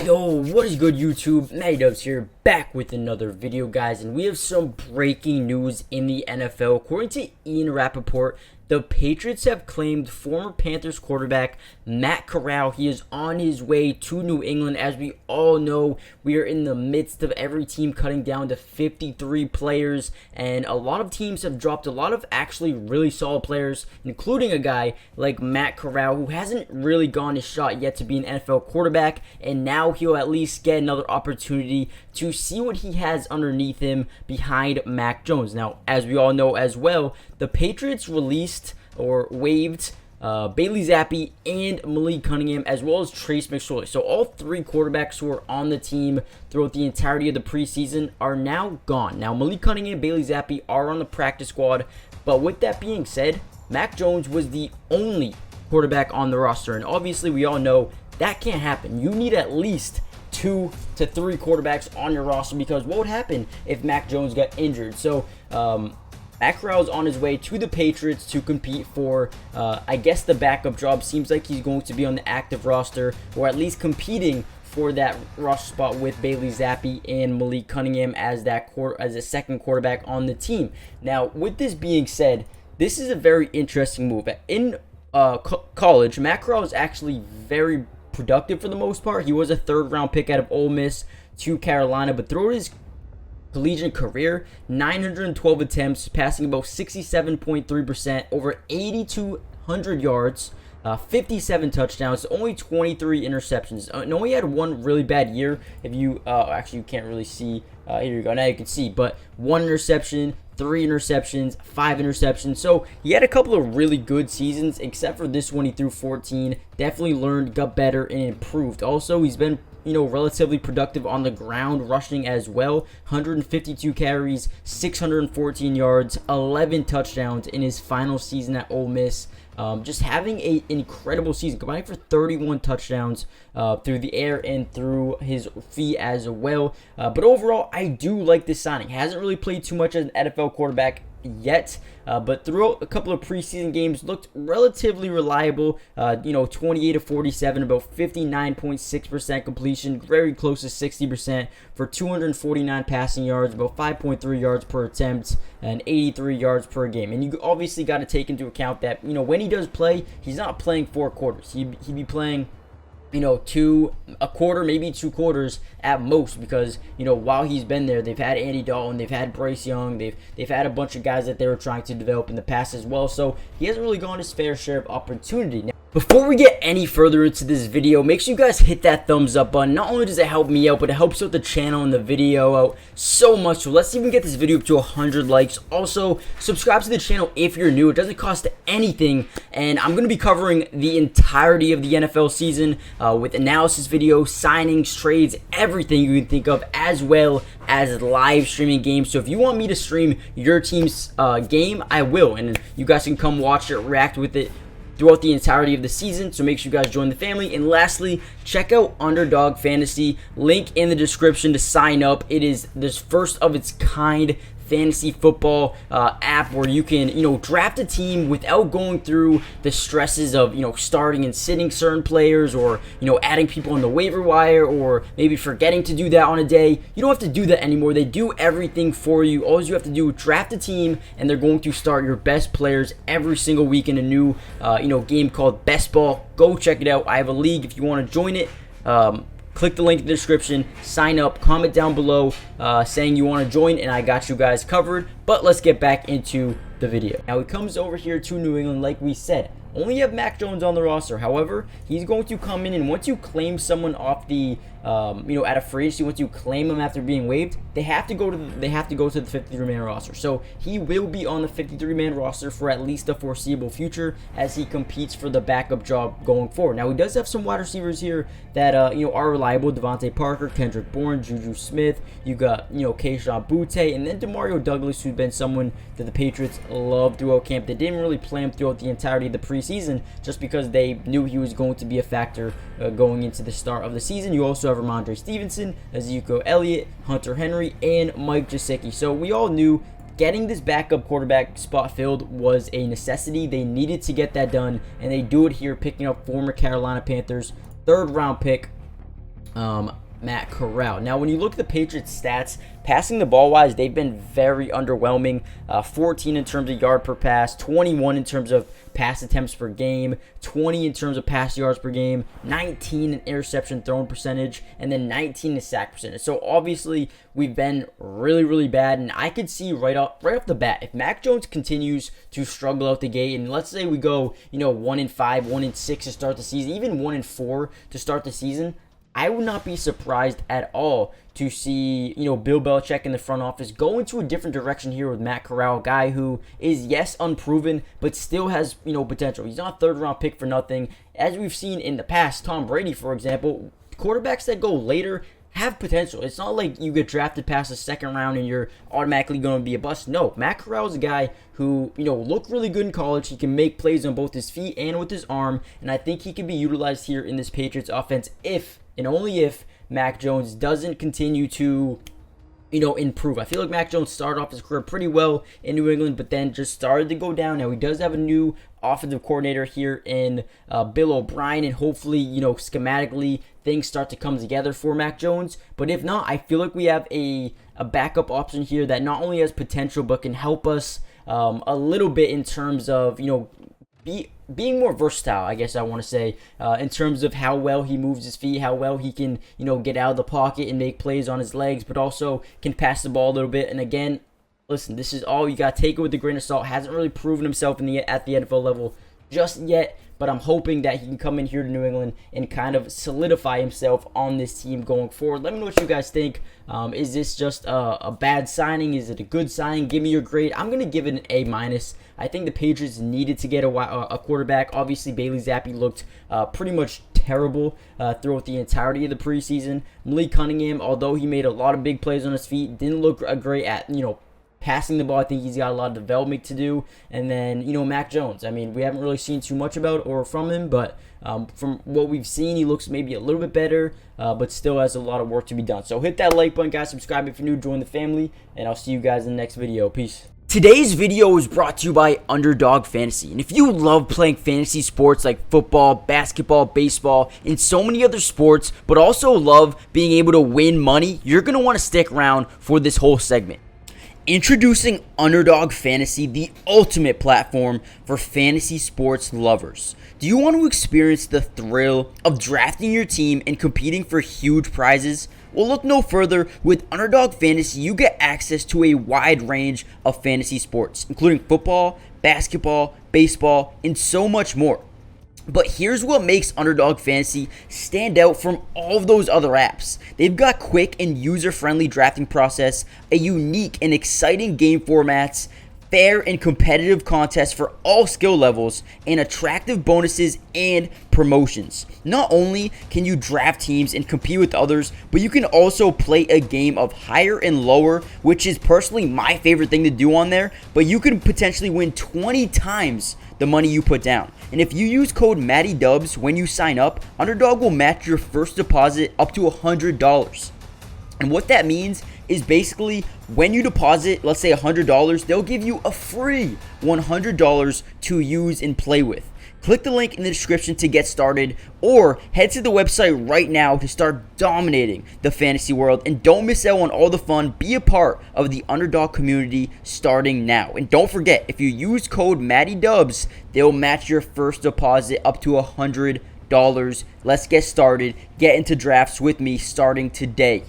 Yo, what is good, YouTube? Matty Dubs here, back with another video, guys, and we have some breaking news in the NFL. According to Ian Rappaport, the Patriots have claimed former Panthers quarterback Matt Corral. He is on his way to New England. As we all know, we are in the midst of every team cutting down to 53 players, and a lot of teams have dropped a lot of actually really solid players, including a guy like Matt Corral, who hasn't really gone his shot yet to be an NFL quarterback, and now he'll at least get another opportunity to see what he has underneath him behind Mac Jones. Now, as we all know as well, the Patriots released or waived Bailey Zappi and Malik Cunningham, as well as Trace McSorley. So all three quarterbacks who were on the team throughout the entirety of the preseason are now gone. Now, Malik Cunningham and Bailey Zappi are on the practice squad, but with that being said, Mac Jones was the only quarterback on the roster, and obviously we all know that can't happen. You need at least 2 to 3 quarterbacks on your roster, because what would happen if Mac Jones got injured? So Matt Corral is on his way to the Patriots to compete for, I guess, the backup job. Seems like he's going to be on the active roster, or at least competing for that roster spot with Bailey Zappi and Malik Cunningham as a second quarterback on the team. Now, with this being said, this is a very interesting move. In college, Matt Corral is actually very productive for the most part. He was a third-round pick out of Ole Miss to Carolina, but throughout his collegiate career, 912 attempts, passing about 67.3%, over 8,200 yards, 57 touchdowns, only 23 interceptions, and only had one really bad year. If you actually, you can't really see, here you go, now you can see, but 1 interception, 3 interceptions, 5 interceptions. So he had a couple of really good seasons, except for this one. He threw 14. Definitely learned, got better, and improved. Also, he's been relatively productive on the ground, rushing as well. 152 carries, 614 yards, 11 touchdowns in his final season at Ole Miss. Just having an incredible season, combining for 31 touchdowns through the air and through his feet as well. But overall, I do like this signing. Hasn't really played too much as an NFL quarterback yet, but throughout a couple of preseason games looked relatively reliable. 28 of 47, about 59.6% completion, very close to 60% for 249 passing yards, about 5.3 yards per attempt, and 83 yards per game. And you obviously got to take into account that when he does play, he's not playing 4 quarters. He'd be playing a quarter, maybe 2 quarters at most, because while he's been there, they've had Andy Dalton, they've had Bryce Young, they've had a bunch of guys that they were trying to develop in the past as well. So he hasn't really gone his fair share of opportunity. Now, before we get any further into this video, make sure you guys hit that thumbs up button. Not only does it help me out, but it helps out the channel and the video out so much. So let's even get this video up to 100 likes. Also, subscribe to the channel if you're new. It doesn't cost anything, and I'm going to be covering the entirety of the NFL season with analysis videos, signings, trades, everything you can think of, as well as live streaming games. So if you want me to stream your team's game, I will, and you guys can come watch it, react with it throughout the entirety of the season. So make sure you guys join the family. And lastly, check out Underdog Fantasy, link in the description to sign up. It is this first of its kind fantasy football app where you can draft a team without going through the stresses of starting and sitting certain players, or adding people on the waiver wire, or maybe forgetting to do that on a day. You don't have to do that anymore. They do everything for you. All you have to do is draft a team, and they're going to start your best players every single week in a new game called Best Ball. Go check it out. I have a league if you want to join it. Click the link in the description, sign up, comment down below saying you want to join, and I got you guys covered. But let's get back into the video. Now, he comes over here to New England, like we said. Only have Mac Jones on the roster. However, he's going to come in, and once you claim someone off the at a free agency, once you claim them after being waived, they have to go to the 53-man roster. So he will be on the 53-man roster for at least the foreseeable future as he competes for the backup job going forward. Now, he does have some wide receivers here that are reliable: Devontae Parker, Kendrick Bourne, Juju Smith. You got Keyshawn Butte, and then Demario Douglas, who's been someone that the Patriots loved throughout camp. They didn't really play him throughout the entirety of the preseason, just because they knew he was going to be a factor going into the start of the season. You also have Ramondre Stevenson, Ezekiel Elliott, Hunter Henry, and Mike Gesicki. So we all knew getting this backup quarterback spot filled was a necessity. They needed to get that done, and they do it here, picking up former Carolina Panthers 3rd round pick Matt Corral. Now, when you look at the Patriots' stats, passing the ball wise, they've been very underwhelming. 14 in terms of yard per pass, 21 in terms of pass attempts per game, 20 in terms of pass yards per game, 19 in interception thrown percentage, and then 19 in sack percentage. So obviously, we've been really, really bad. And I could see right off the bat, if Mac Jones continues to struggle out the gate, and let's say we go, 1-5, 1-6 to start the season, even 1-4 to start the season, I would not be surprised at all to see, Bill Belichick in the front office go into a different direction here with Matt Corral, a guy who is, yes, unproven, but still has, potential. He's not a third-round pick for nothing. As we've seen in the past, Tom Brady, for example, quarterbacks that go later have potential. It's not like you get drafted past the second round and you're automatically going to be a bust. No, Matt Corral is a guy who, looked really good in college. He can make plays on both his feet and with his arm, and I think he can be utilized here in this Patriots offense if and only if Mac Jones doesn't continue to, improve. I feel like Mac Jones started off his career pretty well in New England, but then just started to go down. Now, he does have a new offensive coordinator here in Bill O'Brien, and hopefully, schematically, things start to come together for Mac Jones. But if not, I feel like we have a backup option here that not only has potential, but can help us a little bit in terms of, being more versatile, I guess I want to say, in terms of how well he moves his feet, how well he can, get out of the pocket and make plays on his legs, but also can pass the ball a little bit. And again, listen, this is all you got. Take it with a grain of salt. Hasn't really proven himself at the NFL level just yet, but I'm hoping that he can come in here to New England and kind of solidify himself on this team going forward. Let me know what you guys think. Is this just a bad signing? Is it a good signing? Give me your grade. I'm going to give it an A-. I think the Patriots needed to get a quarterback. Obviously, Bailey Zappi looked pretty much terrible throughout the entirety of the preseason. Malik Cunningham, although he made a lot of big plays on his feet, didn't look great at, passing the ball. I think he's got a lot of development to do. And then, Mac Jones. I mean, we haven't really seen too much about or from him, but from what we've seen, he looks maybe a little bit better, but still has a lot of work to be done. So hit that like button, guys. Subscribe if you're new, join the family, and I'll see you guys in the next video. Peace. Today's video is brought to you by Underdog Fantasy. And if you love playing fantasy sports like football, basketball, baseball, and so many other sports, but also love being able to win money, you're going to want to stick around for this whole segment. Introducing Underdog Fantasy, the ultimate platform for fantasy sports lovers. Do you want to experience the thrill of drafting your team and competing for huge prizes? Well, look no further. With Underdog Fantasy, you get access to a wide range of fantasy sports, including football, basketball, baseball, and so much more. But here's what makes Underdog Fantasy stand out from all of those other apps. They've got quick and user-friendly drafting process, a unique and exciting game formats, fair and competitive contests for all skill levels, and attractive bonuses and promotions. Not only can you draft teams and compete with others, but you can also play a game of higher and lower, which is personally my favorite thing to do on there, but you can potentially win 20 times the money you put down. And if you use code MattyDubs when you sign up, Underdog will match your first deposit up to $100. And what that means is basically when you deposit, let's say $100, they'll give you a free $100 to use and play with. Click the link in the description to get started, or head to the website right now to start dominating the fantasy world. And don't miss out on all the fun. Be a part of the Underdog community starting now. And don't forget, if you use code MattyDubs, they'll match your first deposit up to $100. Let's get started. Get into drafts with me starting today.